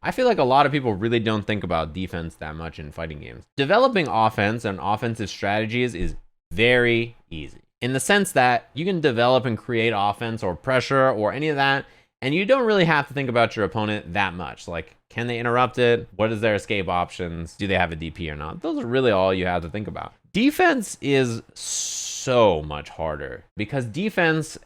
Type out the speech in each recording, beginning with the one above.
I feel like a lot of people really don't think about defense that much in fighting games. Developing offense and offensive strategies is very easy in the sense that you can develop and create offense or pressure or any of that, and you don't really have to think about your opponent that much. Like, can they interrupt it? What is their escape options? Do they have a DP or not? Those are really all you have to think about. Defense is so much harder because defense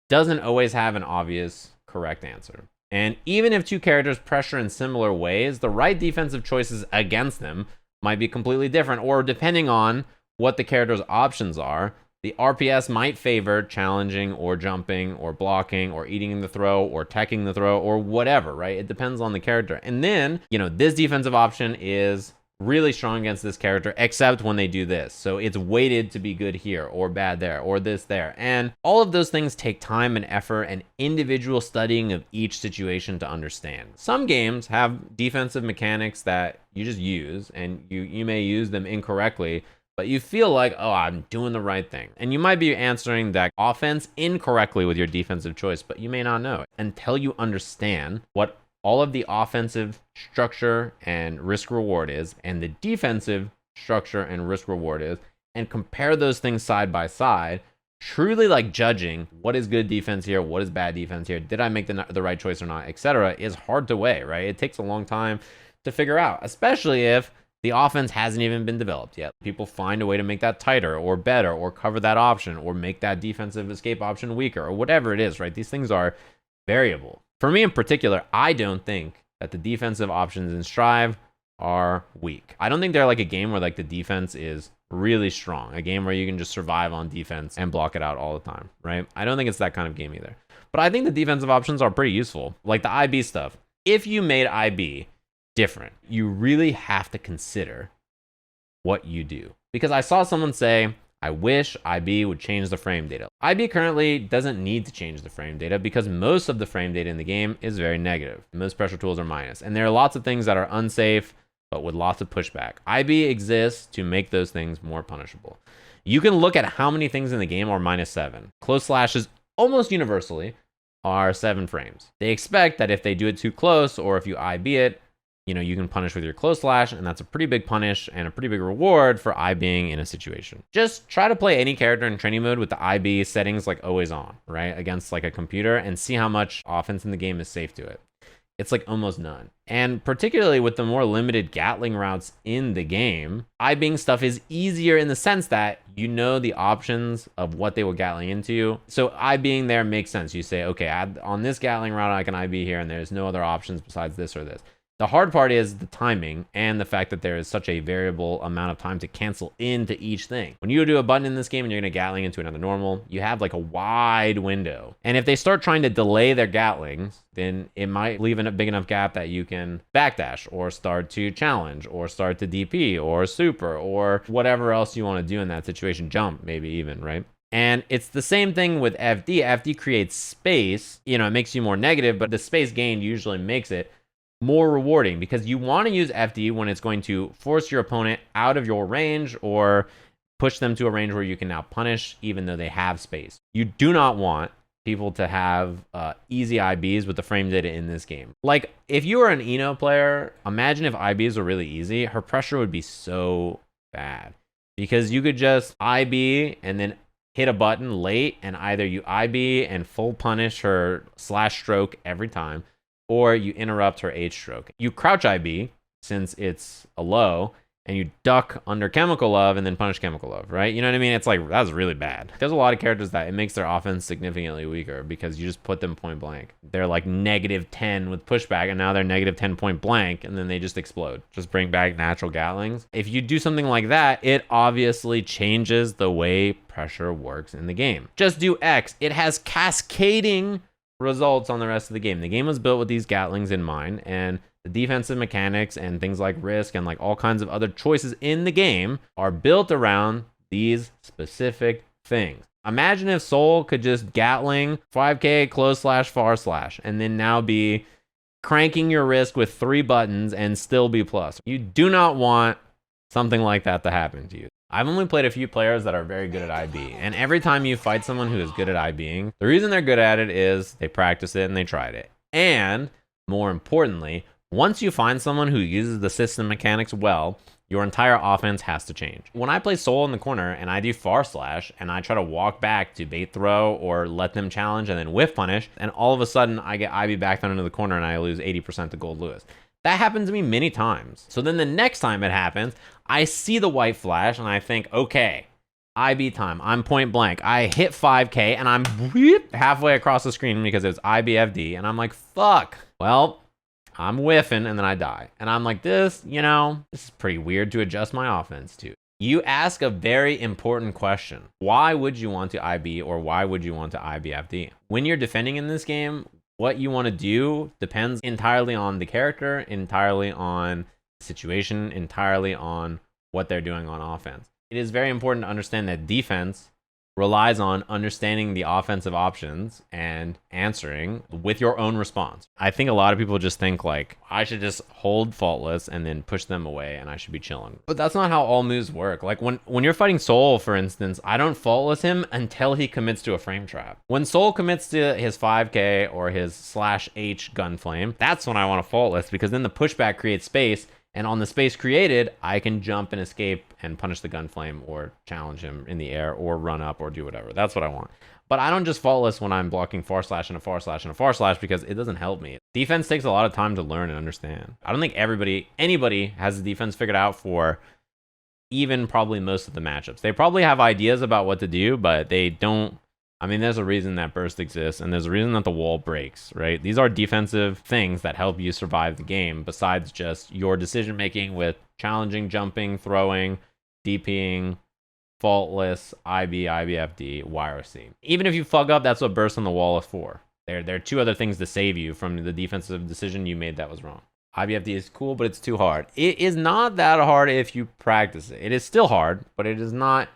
doesn't always have an obvious correct answer. And even if two characters pressure in similar ways, the right defensive choices against them might be completely different, or depending on what the character's options are, the RPS might favor challenging or jumping or blocking or eating the throw or teching the throw or whatever, right? It depends on the character. And then, this defensive option is really strong against this character, except when they do this. So it's weighted to be good here or bad there or this there. And all of those things take time and effort and individual studying of each situation to understand. Some games have defensive mechanics that you just use, and you may use them incorrectly, but you feel like, oh, I'm doing the right thing. And you might be answering that offense incorrectly with your defensive choice, but you may not know it until you understand what all of the offensive structure and risk reward is, and the defensive structure and risk reward is, and compare those things side by side, truly like judging what is good defense here, what is bad defense here, did I make the right choice or not, etc., is hard to weigh, right? It takes a long time to figure out, especially if the offense hasn't even been developed yet. People find a way to make that tighter or better or cover that option or make that defensive escape option weaker or whatever it is, right? These things are variable. For me in particular, I don't think that the defensive options in Strive are weak. I don't think they're like a game where like the defense is really strong, a game where you can just survive on defense and block it out all the time, right? I don't think it's that kind of game either. But I think the defensive options are pretty useful, like the IB stuff. If you made IB different, you really have to consider what you do. Because I saw someone say, I wish IB would change the frame data. IB currently doesn't need to change the frame data because most of the frame data in the game is very negative. Most pressure tools are minus. And there are lots of things that are unsafe, but with lots of pushback. IB exists to make those things more punishable. You can look at how many things in the game are -7. Close slashes almost universally are 7 frames. They expect that if they do it too close or if you IB it, you can punish with your close slash, and that's a pretty big punish and a pretty big reward for IBing in a situation. Just try to play any character in training mode with the IB settings like always on, right? Against like a computer, and see how much offense in the game is safe to it. It's like almost none. And particularly with the more limited Gatling routes in the game, IBing stuff is easier in the sense that you know the options of what they will Gatling into. So IBing there makes sense. You say, okay, on this Gatling route, I can IB here, and there's no other options besides this or this. The hard part is the timing and the fact that there is such a variable amount of time to cancel into each thing. When you do a button in this game and you're going to Gatling into another normal, you have like a wide window. And if they start trying to delay their Gatlings, then it might leave a big enough gap that you can backdash or start to challenge or start to DP or super or whatever else you want to do in that situation. Jump, maybe even, right? And it's the same thing with FD. FD creates space. It makes you more negative, but the space gained usually makes it more rewarding because you want to use FD when it's going to force your opponent out of your range or push them to a range where you can now punish even though they have space. You do not want people to have easy IBs with the frame data in this game. Like if you were an Eno player, imagine if IBs were really easy, her pressure would be so bad because you could just IB and then hit a button late and either you IB and full punish her slash stroke every time, or you interrupt her H stroke. You crouch IB since it's a low, and you duck under Chemical Love and then punish Chemical Love, right? You know what I mean? It's like, that's really bad. There's a lot of characters that it makes their offense significantly weaker because you just put them point blank. They're like -10 with pushback, and now they're -10 point blank, and then they just explode. Just bring back natural Gatlings. If you do something like that, it obviously changes the way pressure works in the game. Just do X. It has cascading results on the rest of the game. The game was built with these Gatlings in mind, and the defensive mechanics and things like risk and like all kinds of other choices in the game are built around these specific things. Imagine if Soul could just Gatling 5k close slash far slash and then now be cranking your risk with 3 buttons and still be plus. You do not want something like that to happen to you. I've only played a few players that are very good at IB, and every time you fight someone who is good at IBing, the reason they're good at it is they practice it and they tried it. And more importantly, Once you find someone who uses the system mechanics well, your entire offense has to change. When I play Soul in the corner and I do far slash and I try to walk back to bait throw or let them challenge and then whiff punish, and all of a sudden I get IB back down into the corner and I lose 80% to Gold Lewis. That happens to me many times. So then the next time it happens, I see the white flash and I think, okay, IB time. I'm point blank. I hit 5K and I'm halfway across the screen because it was IBFD and I'm like, fuck. Well, I'm whiffing and then I die. And I'm like, this is pretty weird to adjust my offense to. You ask a very important question. Why would you want to IB or why would you want to IBFD? When you're defending in this game, what you want to do depends entirely on the character, entirely on the situation, entirely on what they're doing on offense. It is very important to understand that defense relies on understanding the offensive options and answering with your own response. I think a lot of people just think like, I should just hold Faultless and then push them away and I should be chilling. But that's not how all moves work. Like when you're fighting Soul, for instance, I don't Faultless him until he commits to a frame trap. When Soul commits to his 5K or his /H gun flame, that's when I want to Faultless, because then the pushback creates space. And on the space created, I can jump and escape and punish the gun flame or challenge him in the air or run up or do whatever. That's what I want. But I don't just Faultless when I'm blocking far slash and a far slash and a far slash, because it doesn't help me. Defense takes a lot of time to learn and understand. I don't think anybody has the defense figured out for even probably most of the matchups. They probably have ideas about what to do, but they don't. I mean, there's a reason that burst exists, and there's a reason that the wall breaks, right? These are defensive things that help you survive the game, besides just your decision-making with challenging, jumping, throwing, DPing, Faultless, IB, IBFD, YRC. Even if you fuck up, that's what burst on the wall is for. There are two other things to save you from the defensive decision you made that was wrong. IBFD is cool, but it's too hard. It is not that hard if you practice it. It is still hard, but it is not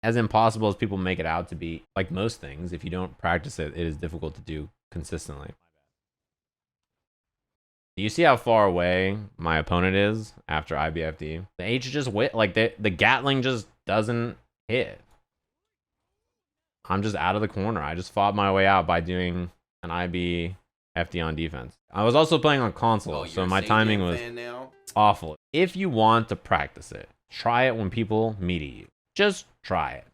as impossible as people make it out to be. Like most things, if you don't practice it, it is difficult to do consistently. Do you see how far away my opponent is after IBFD? The H just like the Gatling just doesn't hit. I'm just out of the corner. I just fought my way out by doing an IBFD on defense. I was also playing on console, so my timing was awful. If you want to practice it, try it when people meet you. Just try it.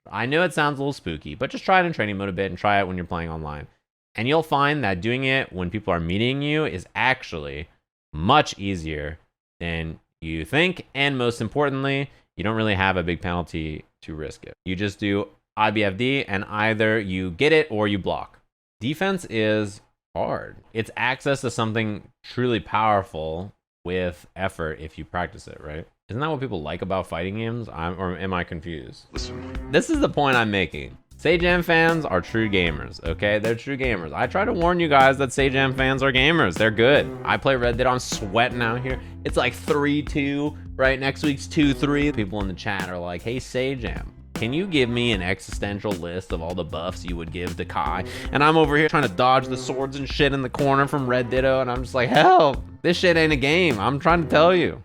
I know it sounds a little spooky, but just try it in training mode a bit and try it when you're playing online. And you'll find that doing it when people are meeting you is actually much easier than you think. And most importantly, you don't really have a big penalty to risk it. You just do IBFD and either you get it or you block. Defense is hard. It's access to something truly powerful with effort if you practice it, right? Isn't that what people like about fighting games? Or am I confused? Listen. This is the point I'm making. Sajam fans are true gamers, okay? They're true gamers. I try to warn you guys that Sajam fans are gamers. They're good. I play Red Dead. I'm sweating out here. It's like 3-2, right? Next week's 2-3. People in the chat are like, hey, Sajam, can you give me an existential list of all the buffs you would give to Kai? And I'm over here trying to dodge the swords and shit in the corner from Red Ditto, and I'm just like, hell, this shit ain't a game. I'm trying to tell you.